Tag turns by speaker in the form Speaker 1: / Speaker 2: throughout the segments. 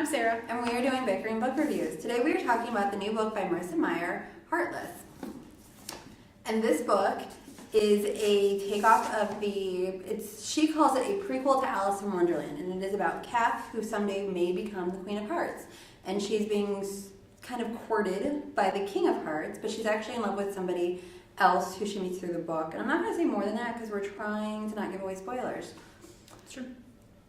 Speaker 1: I'm Sarah.
Speaker 2: And we are doing Bickering Book Reviews. Today we are talking about the new book by Marissa Meyer, Heartless. And this book is a takeoff of she calls it a prequel to Alice in Wonderland, and it is about Kath, who someday may become the Queen of Hearts. And she's being kind of courted by the King of Hearts, but she's actually in love with somebody else who she meets through the book. And I'm not going to say more than that because we're trying to not give away spoilers.
Speaker 1: Sure.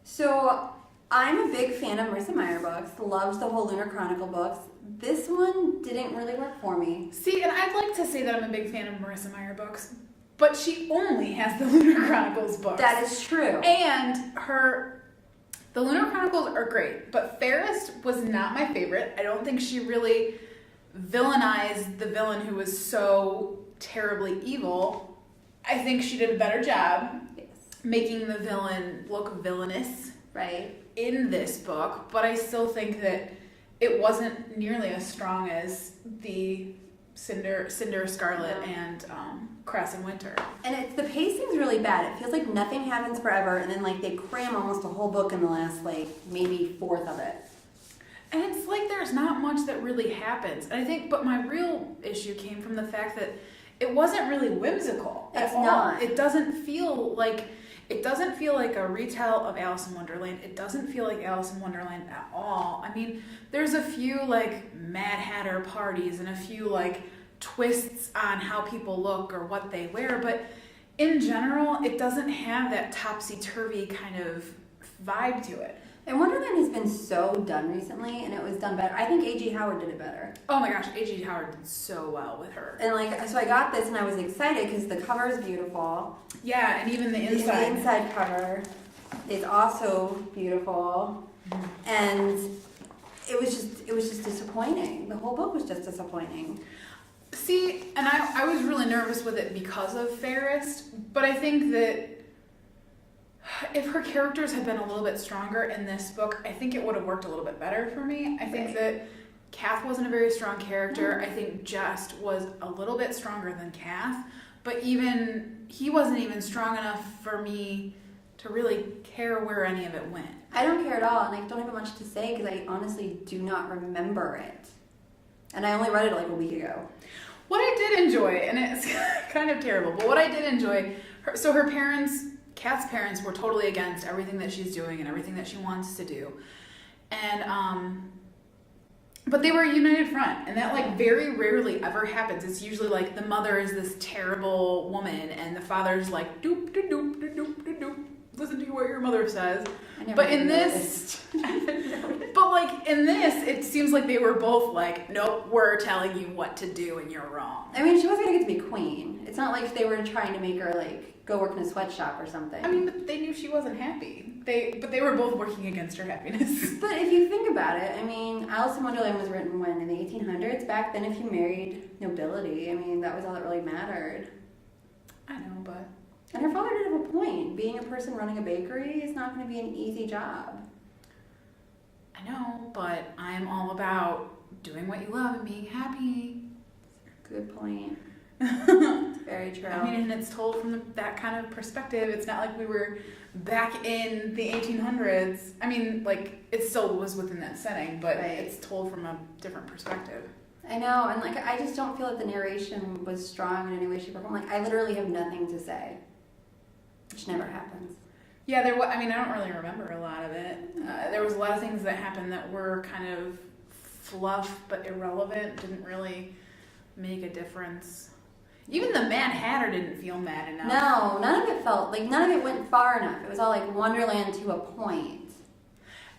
Speaker 2: So I'm a big fan of Marissa Meyer books, loves the whole Lunar Chronicle books. This one didn't really work for me.
Speaker 1: See, and I'd like to say that I'm a big fan of Marissa Meyer books, but she only has the Lunar Chronicles books.
Speaker 2: That is true.
Speaker 1: And the Lunar Chronicles are great, but Fairest was not my favorite. I don't think she really villainized the villain who was so terribly evil. I think she did a better job making the villain look villainous.
Speaker 2: Right.
Speaker 1: In this book, but I still think that it wasn't nearly as strong as the Cinder, Scarlet, and Cress and Winter.
Speaker 2: And the pacing's really bad. It feels like nothing happens forever, and then they cram almost a whole book in the last maybe fourth of it.
Speaker 1: And it's like there's not much that really happens. And I think, but my real issue came from the fact that it wasn't really whimsical at all.
Speaker 2: Not.
Speaker 1: It doesn't feel like a retell of Alice in Wonderland. It doesn't feel like Alice in Wonderland at all. I mean, there's a few Mad Hatter parties and a few twists on how people look or what they wear, but in general, it doesn't have that topsy-turvy kind of vibe to it.
Speaker 2: And Wonderland has been so done recently, and it was done better. I think A.G. Howard did it better.
Speaker 1: Oh my gosh, A.G. Howard did so well with her.
Speaker 2: And so I got this, and I was excited because the cover is beautiful.
Speaker 1: Yeah, and even the inside.
Speaker 2: The inside cover is also beautiful, and it was just disappointing. The whole book was just disappointing.
Speaker 1: See, and I was really nervous with it because of Fairest, but I think that if her characters had been a little bit stronger in this book, I think it would have worked a little bit better for me. I think that Kath wasn't a very strong character. I think Jest was a little bit stronger than Kath, but he wasn't even strong enough for me to really care where any of it went.
Speaker 2: I don't care at all, and I don't have much to say because I honestly do not remember it. And I only read it a week ago.
Speaker 1: What I did enjoy, and it's kind of terrible, but what I did enjoy, her parents, Kath's parents, were totally against everything that she's doing and everything that she wants to do. And, but they were a united front, and that very rarely ever happens. It's usually the mother is this terrible woman, and the father's doop, doop, doop, doop, doop, doop, doop. Listen to what your mother says. But in this, it seems like they were both nope, we're telling you what to do and you're wrong.
Speaker 2: I mean, she wasn't gonna get to be queen. It's not like they were trying to make her go work in a sweatshop or something.
Speaker 1: I mean, but they knew she wasn't happy. But they were both working against her happiness.
Speaker 2: But if you think about it, I mean, Alice in Wonderland was written when? In the 1800s? Back then, if you married nobility, I mean, that was all that really mattered.
Speaker 1: I know, but...
Speaker 2: And her father did have a point. Being a person running a bakery is not going to be an easy job.
Speaker 1: I know, but I'm all about doing what you love and being happy.
Speaker 2: Good point. It's very true.
Speaker 1: I mean, and it's told from that kind of perspective. It's not like we were back in the 1800s. I mean, it still was within that setting, but It's told from a different perspective.
Speaker 2: I know, and I just don't feel that the narration was strong in any way, shape, or form. I literally have nothing to say, which never happens.
Speaker 1: Yeah, I don't really remember a lot of it. There was a lot of things that happened that were kind of fluff but irrelevant, didn't really make a difference. Even the Mad Hatter didn't feel mad enough.
Speaker 2: No, none of it felt none of it went far enough. It was all Wonderland to a point.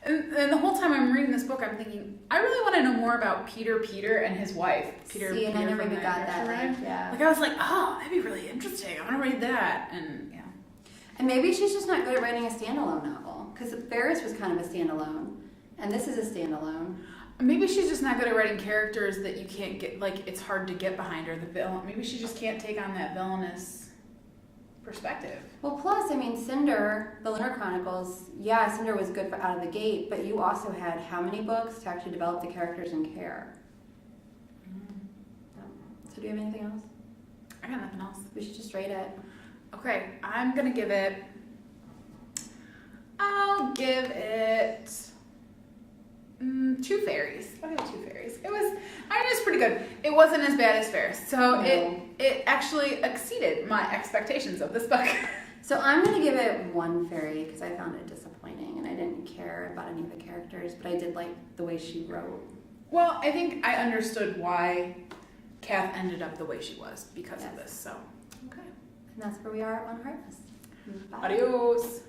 Speaker 1: And the whole time I'm reading this book, I'm thinking, I really want to know more about Peter and his wife.
Speaker 2: See, and I never even got that. Yeah.
Speaker 1: I was oh, that'd be really interesting. I want to read that. And yeah.
Speaker 2: And maybe she's just not good at writing a standalone novel. Because Ferris was kind of a standalone. And this is a standalone.
Speaker 1: Maybe she's just not good at writing characters that you can't get, it's hard to get behind her. The villain. Maybe she just can't take on that villainous perspective.
Speaker 2: Well, plus, I mean, Cinder, the Lunar Chronicles, Cinder was good out of the gate, but you also had how many books to actually develop the characters and care? So do you have anything else?
Speaker 1: I got nothing else.
Speaker 2: We should just rate it.
Speaker 1: Okay, I'm gonna give it, I'll give it 2 fairies. I'll give it 2 fairies. It was pretty good. It wasn't as bad as Ferris, so it actually exceeded my expectations of this book.
Speaker 2: So I'm going to give it 1 fairy because I found it disappointing and I didn't care about any of the characters, but I did like the way she wrote.
Speaker 1: Well, I think I understood why Kath ended up the way she was because of this. So, okay.
Speaker 2: And that's where we are on Heartless. Bye.
Speaker 1: Adios.